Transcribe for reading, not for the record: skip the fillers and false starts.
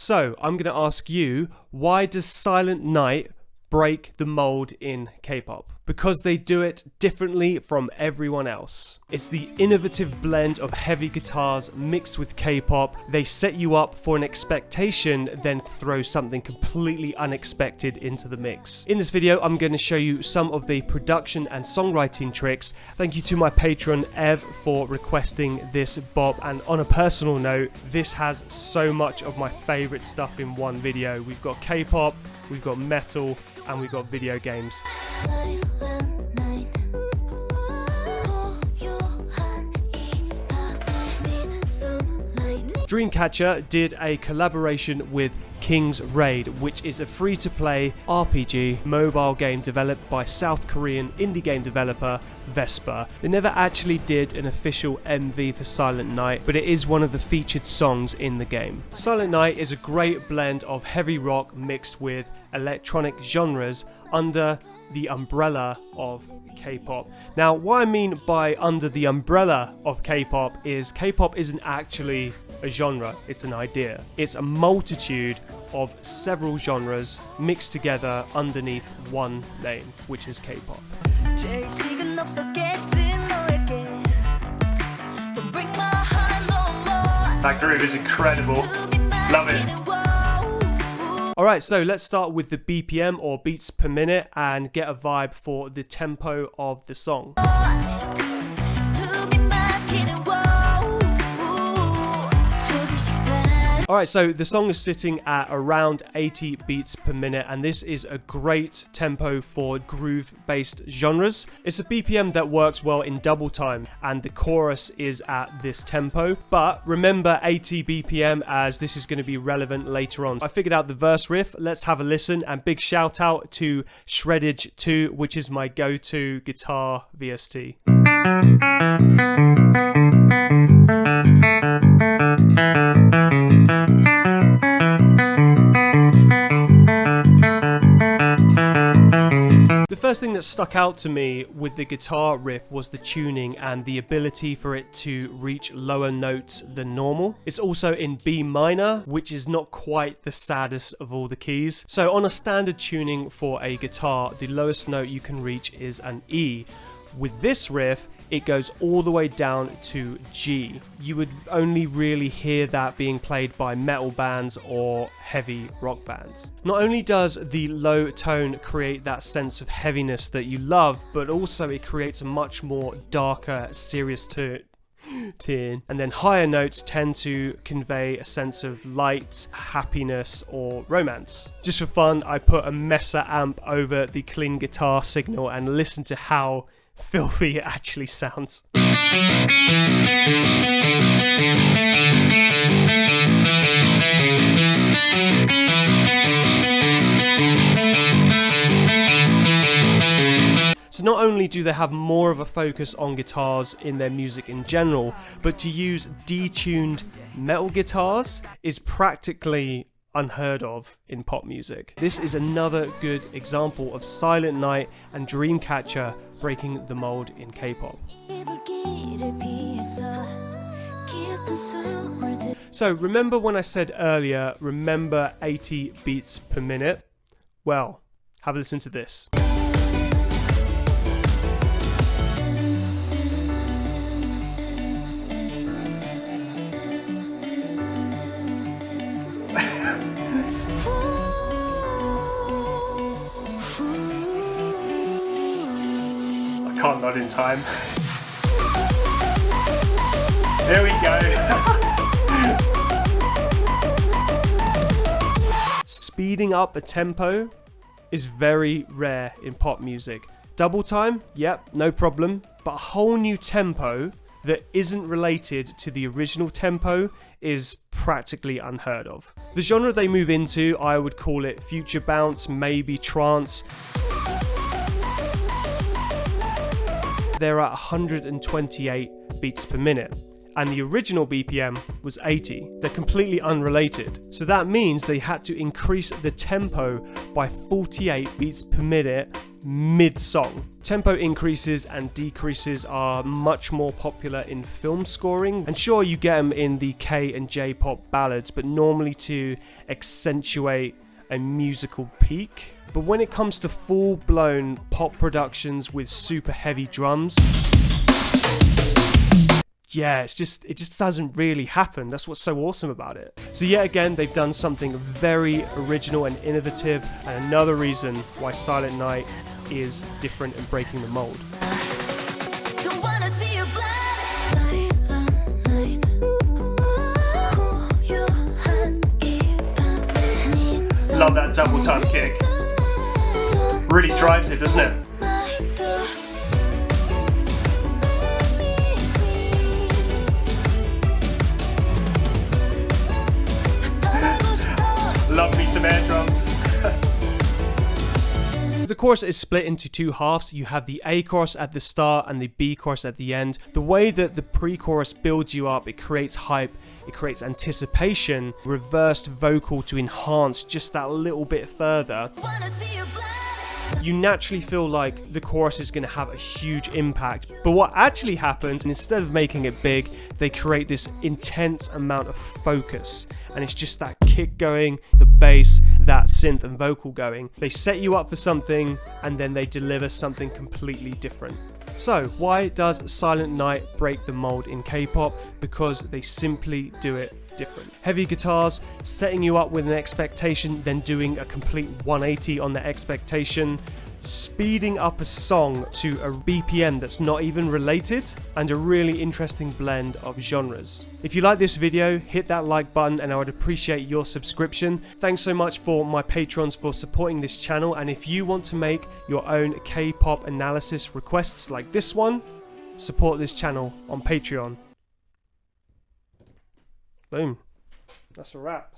So I'm going to ask you, why does Silent Night break the mold in K-pop? Because they do it differently from everyone else. It's the innovative blend of heavy guitars mixed with K-pop. They set you up for an expectation, then throw something completely unexpected into the mix. In this video, I'm going to show you some of the production and songwriting tricks. Thank you to my patron Ev for requesting this bop, and on a personal note, this has so much of my favorite stuff in one video. We've got K-pop, we've got metal, and we've got video games. Dreamcatcher did a collaboration with King's Raid, which is a free-to-play RPG mobile game developed by South Korean indie game developer Vesper. They never actually did an official MV for Silent Night, but it is one of the featured songs in the game. Silent Night is a great blend of heavy rock mixed with electronic genres under the umbrella of K-pop. Now, what I mean by under the umbrella of K-pop is K-pop isn't actually a genre, it's an idea. It's a multitude of several genres mixed together underneath one name, which is K-pop. That groove is incredible. Love it. Alright, so let's start with the BPM or beats per minute and get a vibe for the tempo of the song. Alright, so the song is sitting at around 80 beats per minute, and this is a great tempo for groove-based genres. It's a BPM that works well in double time, and the chorus is at this tempo. But remember 80 BPM, as this is going to be relevant later on. I figured out the verse riff. Let's have a listen, and big shout out to Shreddage 2, which is my go-to guitar VST. The first thing that stuck out to me with the guitar riff was the tuning and the ability for it to reach lower notes than normal. It's also in B minor, which is not quite the saddest of all the keys. So on a standard tuning for a guitar, the lowest note you can reach is an E. With this riff, it goes all the way down to G. You would only really hear that being played by metal bands or heavy rock bands. Not only does the low tone create that sense of heaviness that you love, but also it creates a much more darker, serious tone. And then higher notes tend to convey a sense of light, happiness, or romance. Just for fun, I put a Mesa amp over the clean guitar signal and listen to how filthy it actually sounds. So not only do they have more of a focus on guitars in their music in general, but to use detuned metal guitars is practically unheard of in pop music. This is another good example of Silent Night and Dreamcatcher breaking the mold in K-pop. So remember when I said earlier, remember 80 beats per minute? Well, have a listen to this. Can't nod in time. There we go. Speeding up a tempo is very rare in pop music. Double time, yep, no problem. But a whole new tempo that isn't related to the original tempo is practically unheard of. The genre they move into, I would call it future bounce, maybe trance. They're at 128 beats per minute. and the original BPM was 80. They're completely unrelated. So that means they had to increase the tempo by 48 beats per minute mid-song. Tempo increases and decreases are much more popular in film scoring, and sure, you get them in the K and J-pop ballads, but normally to accentuate a musical peak. But when it comes to full-blown pop productions with super heavy drums, yeah, it just doesn't really happen. That's what's so awesome about it. So yet again, they've done something very original and innovative, and another reason why Silent Night is different and breaking the mold. Love that double time kick. Really drives it, doesn't it? Love me some air drums. The chorus is split into two halves. You have the A chorus at the start and the B chorus at the end. The way that the pre-chorus builds you up, it creates hype, it creates anticipation, reversed vocal to enhance just that little bit further. You naturally feel like the chorus is going to have a huge impact. But what actually happens, instead of making it big, they create this intense amount of focus. And it's just that kick going, the bass, that synth and vocal going. They set you up for something and then they deliver something completely different. So why does Silent Night break the mold in K-pop? Because they simply do it different. Heavy guitars, setting you up with an expectation, then doing a complete 180 on the expectation, speeding up a song to a BPM that's not even related, and a really interesting blend of genres. If you like this video, hit that like button and I would appreciate your subscription. Thanks so much for my patrons for supporting this channel, and if you want to make your own K-pop analysis requests like this one, support this channel on Patreon. Boom. That's a wrap.